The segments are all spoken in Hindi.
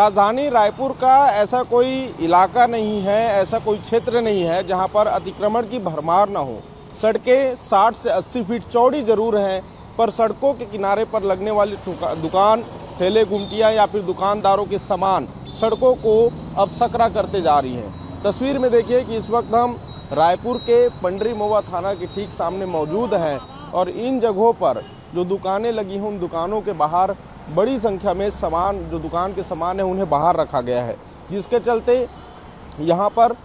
राजधानी रायपुर का ऐसा कोई इलाका नहीं है, ऐसा कोई क्षेत्र नहीं है जहां पर अतिक्रमण की भरमार न हो। सड़कें 60 से 80 फीट चौड़ी जरूर हैं, पर सड़कों के किनारे पर लगने वाली दुकान, ठेले गुमटियां या फिर दुकानदारों के सामान सड़कों को अब सकरा करते जा रही हैं। तस्वीर में देखिए कि इस वक्त हम रायपुर के पंडरी महुआ थाना के ठीक सामने मौजूद हैं और इन जगहों पर जो दुकानें लगी हैं उन दुकानों के बाहर बड़ी संख्या में सामान, जो दुकान के सामान है उन्हें बाहर रखा गया है, जिसके चलते यहाँ पर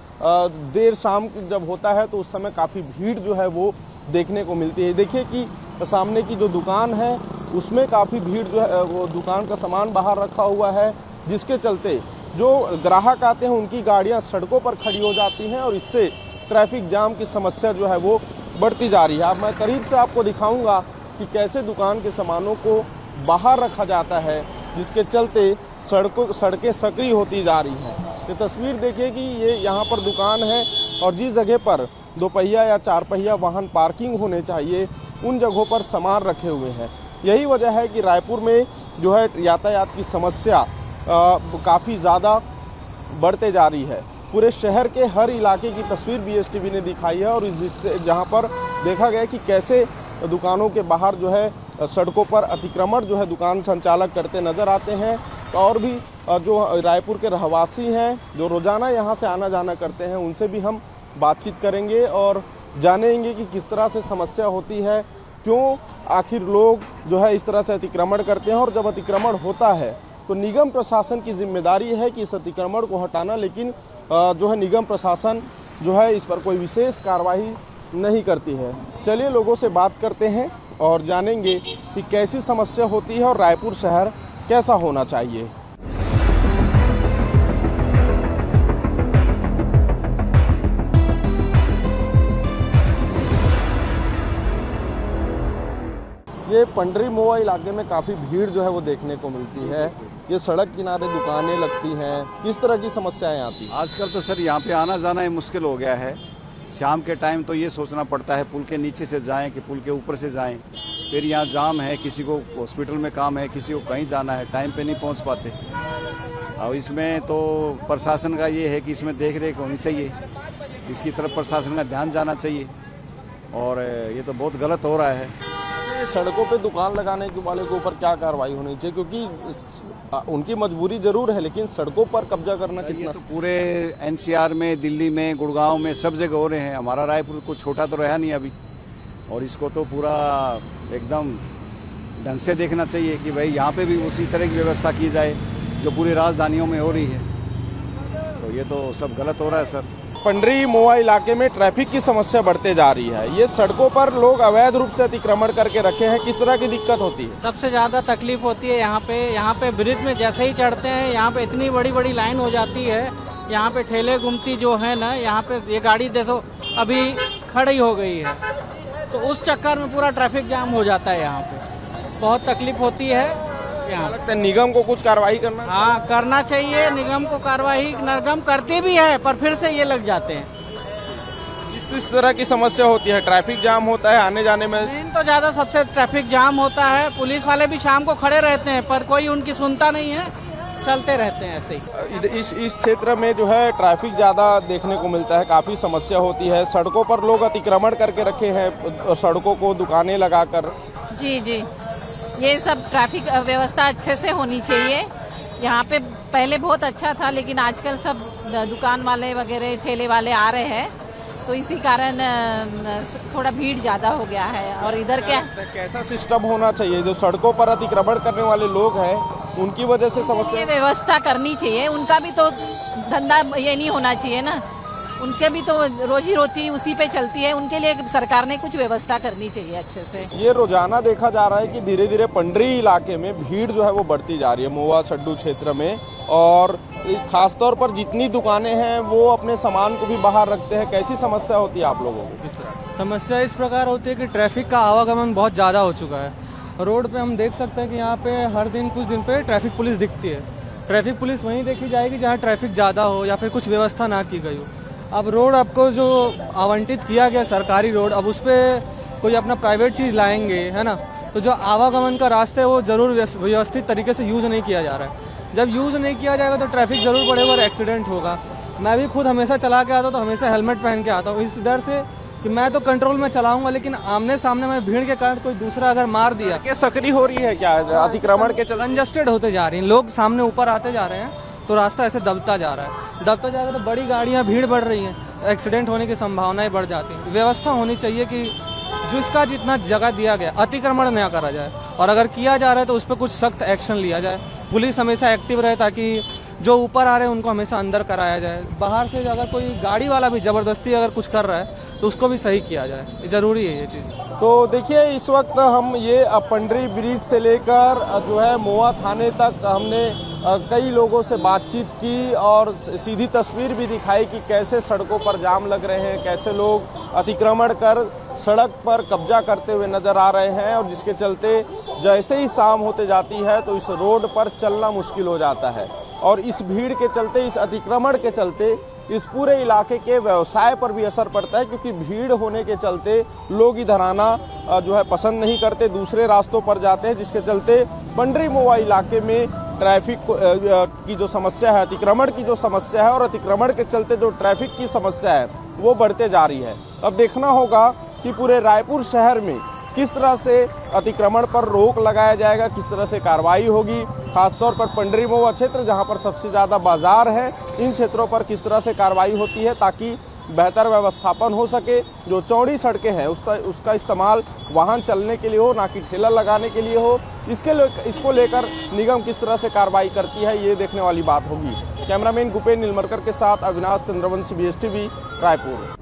देर शाम जब होता है तो उस समय काफ़ी भीड़ जो है वो देखने को मिलती है। देखिए कि सामने की जो दुकान है उसमें काफ़ी भीड़ जो है वो दुकान का सामान बाहर रखा हुआ है, जिसके चलते जो ग्राहक आते हैं उनकी गाड़ियाँ सड़कों पर खड़ी हो जाती हैं और इससे ट्रैफिक जाम की समस्या जो है वो बढ़ती जा रही है। अब मैं करीब से आपको दिखाऊंगा कि कैसे दुकान के सामानों को बाहर रखा जाता है, जिसके चलते सड़कें सक्रिय होती जा रही हैं। ये तस्वीर देखिए कि ये यहाँ पर दुकान है और जिस जगह पर 2 पहिया या 4 पहिया वाहन पार्किंग होने चाहिए उन जगहों पर सामान रखे हुए हैं। यही वजह है कि रायपुर में जो है यातायात की समस्या काफ़ी ज़्यादा बढ़ते जा रही है। पूरे शहर के हर इलाके की तस्वीर BSTV ने दिखाई है और इससे जहाँ पर देखा गया कि कैसे दुकानों के बाहर जो है सड़कों पर अतिक्रमण जो है दुकान संचालक करते नज़र आते हैं। और भी जो रायपुर के रहवासी हैं जो रोज़ाना यहाँ से आना जाना करते हैं उनसे भी हम बातचीत करेंगे और जानेंगे कि किस तरह से समस्या होती है, क्यों आखिर लोग जो है इस तरह से अतिक्रमण करते हैं। और जब अतिक्रमण होता है तो निगम प्रशासन की जिम्मेदारी है कि इस अतिक्रमण को हटाना, लेकिन जो है निगम प्रशासन जो है इस पर कोई विशेष कार्रवाई नहीं करती है। चलिए लोगों से बात करते हैं और जानेंगे कि कैसी समस्या होती है और रायपुर शहर कैसा होना चाहिए। ये पंडरी महुआ इलाके में काफ़ी भीड़ जो है वो देखने को मिलती है। ये सड़क किनारे दुकानें लगती हैं, किस तरह की समस्याएं आती हैं? आजकल तो सर यहाँ पे आना जाना ही मुश्किल हो गया है। शाम के टाइम तो ये सोचना पड़ता है पुल के नीचे से जाएं कि पुल के ऊपर से जाएं। फिर यहाँ जाम है, किसी को हॉस्पिटल में काम है, किसी को कहीं जाना है, टाइम पे नहीं पहुँच पाते। और इसमें तो प्रशासन का ये है कि इसमें देख रेख होनी चाहिए, इसकी तरफ प्रशासन का ध्यान जाना चाहिए और ये तो बहुत गलत हो रहा है। सड़कों पे दुकान लगाने के वाले के ऊपर क्या कार्रवाई होनी चाहिए, क्योंकि उनकी मजबूरी जरूर है लेकिन सड़कों पर कब्जा करना कितना? तो पूरे NCR में, दिल्ली में, गुड़गांव में सब जगह हो रहे हैं। हमारा रायपुर कुछ छोटा तो रहा नहीं अभी, और इसको तो पूरा एकदम ढंग से देखना चाहिए कि भाई यहाँ पे भी उसी तरह की व्यवस्था की जाए जो पूरी राजधानियों में हो रही है। तो ये तो सब गलत हो रहा है सर। पंडरी महुआ इलाके में ट्रैफिक की समस्या बढ़ते जा रही है। ये सड़कों पर लोग अवैध रूप से अतिक्रमण करके रखे हैं, किस तरह की दिक्कत होती है? सबसे ज्यादा तकलीफ होती है यहाँ पे ब्रिज में जैसे ही चढ़ते हैं यहाँ पे इतनी बड़ी बड़ी लाइन हो जाती है। यहाँ पे ठेले गुमती जो है ना, यहाँ पे ये गाड़ी देखो अभी खड़ी हो गई है, तो उस चक्कर में पूरा ट्रैफिक जाम हो जाता है। यहाँ पे बहुत तकलीफ होती है। यहाँ लगता है निगम को कुछ कार्रवाई करना? हाँ, करना चाहिए। निगम को कार्रवाई निगम करते भी है पर फिर से ये लग जाते हैं। इस तरह की समस्या होती है, ट्रैफिक जाम होता है आने जाने में। मेन तो ज्यादा सबसे ट्रैफिक जाम होता है। पुलिस वाले भी शाम को खड़े रहते हैं पर कोई उनकी सुनता नहीं है, चलते रहते हैं ऐसे ही। इस क्षेत्र में जो है ट्रैफिक ज्यादा देखने को मिलता है, काफी समस्या होती है। सड़कों पर लोग अतिक्रमण करके रखे हैं, सड़कों को दुकानें लगाकर। जी, ये सब ट्रैफिक व्यवस्था अच्छे से होनी चाहिए। यहाँ पे पहले बहुत अच्छा था लेकिन आजकल सब दुकान वाले वगैरह ठेले वाले आ रहे हैं, तो इसी कारण थोड़ा भीड़ ज्यादा हो गया है। और इधर क्या कैसा सिस्टम होना चाहिए? जो सड़कों पर अतिक्रमण करने वाले लोग हैं उनकी वजह से समस्या, व्यवस्था करनी चाहिए। उनका भी तो धंधा ये नहीं होना चाहिए ना, उनके भी तो रोजी रोटी उसी पे चलती है। उनके लिए सरकार ने कुछ व्यवस्था करनी चाहिए अच्छे से। ये रोजाना देखा जा रहा है कि धीरे धीरे पंडरी इलाके में भीड़ जो है वो बढ़ती जा रही है, महुआ सड्डू क्षेत्र में। और खासतौर पर जितनी दुकानें हैं वो अपने सामान को भी बाहर रखते हैं। कैसी समस्या होती है आप लोगों को? समस्या इस प्रकार होती है कि ट्रैफिक का आवागमन बहुत ज़्यादा हो चुका है। रोड पे हम देख सकते हैं कि यहाँ पे हर दिन कुछ दिन पे ट्रैफिक पुलिस दिखती है। ट्रैफिक पुलिस वहीं देखी जाएगी जहाँ ट्रैफिक ज़्यादा हो या फिर कुछ व्यवस्था ना की गई हो। अब रोड आपको जो आवंटित किया गया सरकारी रोड, अब उस पर कोई अपना प्राइवेट चीज़ लाएंगे, है ना, तो जो आवागमन का रास्ता है वो जरूर व्यवस्थित तरीके से यूज नहीं किया जा रहा है, जब यूज़ नहीं किया जाएगा तो ट्रैफिक ज़रूर बढ़ेगा और एक्सीडेंट होगा। मैं भी खुद हमेशा चला के आता हूँ तो हमेशा हेलमेट पहन के आता हूँ, इस डर से कि मैं तो कंट्रोल में चलाऊंगा, लेकिन आमने सामने में भीड़ के कारण कोई दूसरा अगर मार दिया, क्या सक्रिय हो रही है क्या अतिक्रमण के चलते? कंजस्टेड होते जा रही हैं, लोग सामने ऊपर आते जा रहे हैं तो रास्ता ऐसे दबता जा रहा है, दबता जा रहा है तो बड़ी गाड़ियाँ, भीड़ बढ़ रही हैं, एक्सीडेंट होने की संभावनाएं बढ़ जाती हैं। व्यवस्था होनी चाहिए कि जिसका जितना जगह दिया गया अतिक्रमण न करा जाए, और अगर किया जा रहा है तो उस पर कुछ सख्त एक्शन लिया जाए। पुलिस हमेशा एक्टिव रहे ताकि जो ऊपर आ रहे हैं उनको हमेशा अंदर कराया जाए। बाहर से अगर कोई गाड़ी वाला भी ज़बरदस्ती अगर कुछ कर रहा है तो उसको भी सही किया जाए, ज़रूरी है ये चीज़। तो देखिए इस वक्त हम ये पंडरी ब्रिज से लेकर जो है मोआ थाने तक हमने कई लोगों से बातचीत की और सीधी तस्वीर भी दिखाई कि कैसे सड़कों पर जाम लग रहे हैं, कैसे लोग अतिक्रमण कर सड़क पर कब्जा करते हुए नजर आ रहे हैं, और जिसके चलते जैसे ही शाम होते जाती है तो इस रोड पर चलना मुश्किल हो जाता है। और इस भीड़ के चलते, इस अतिक्रमण के चलते इस पूरे इलाके के व्यवसाय पर भी असर पड़ता है, क्योंकि भीड़ होने के चलते लोग इधर आना जो है पसंद नहीं करते, दूसरे रास्तों पर जाते हैं, जिसके चलते पंडरी मोआ इलाके में ट्रैफिक की जो समस्या है, अतिक्रमण की जो समस्या है और अतिक्रमण के चलते जो ट्रैफिक की समस्या है वो बढ़ते जा रही है। अब देखना होगा कि पूरे रायपुर शहर में किस तरह से अतिक्रमण पर रोक लगाया जाएगा, किस तरह से कार्रवाई होगी, खासतौर पर पंडरी मोआ क्षेत्र जहां पर सबसे ज़्यादा बाजार है, इन क्षेत्रों पर किस तरह से कार्रवाई होती है ताकि बेहतर व्यवस्थापन हो सके। जो चौड़ी सड़कें हैं उसका इस्तेमाल वाहन चलने के लिए हो, ना कि ठेला लगाने के लिए हो, इसको लेकर निगम किस तरह से कार्रवाई करती है ये देखने वाली बात होगी। कैमरामैन गुपेन नीलमरकर के साथ अविनाश चंद्रवंशी, BSTV, रायपुर।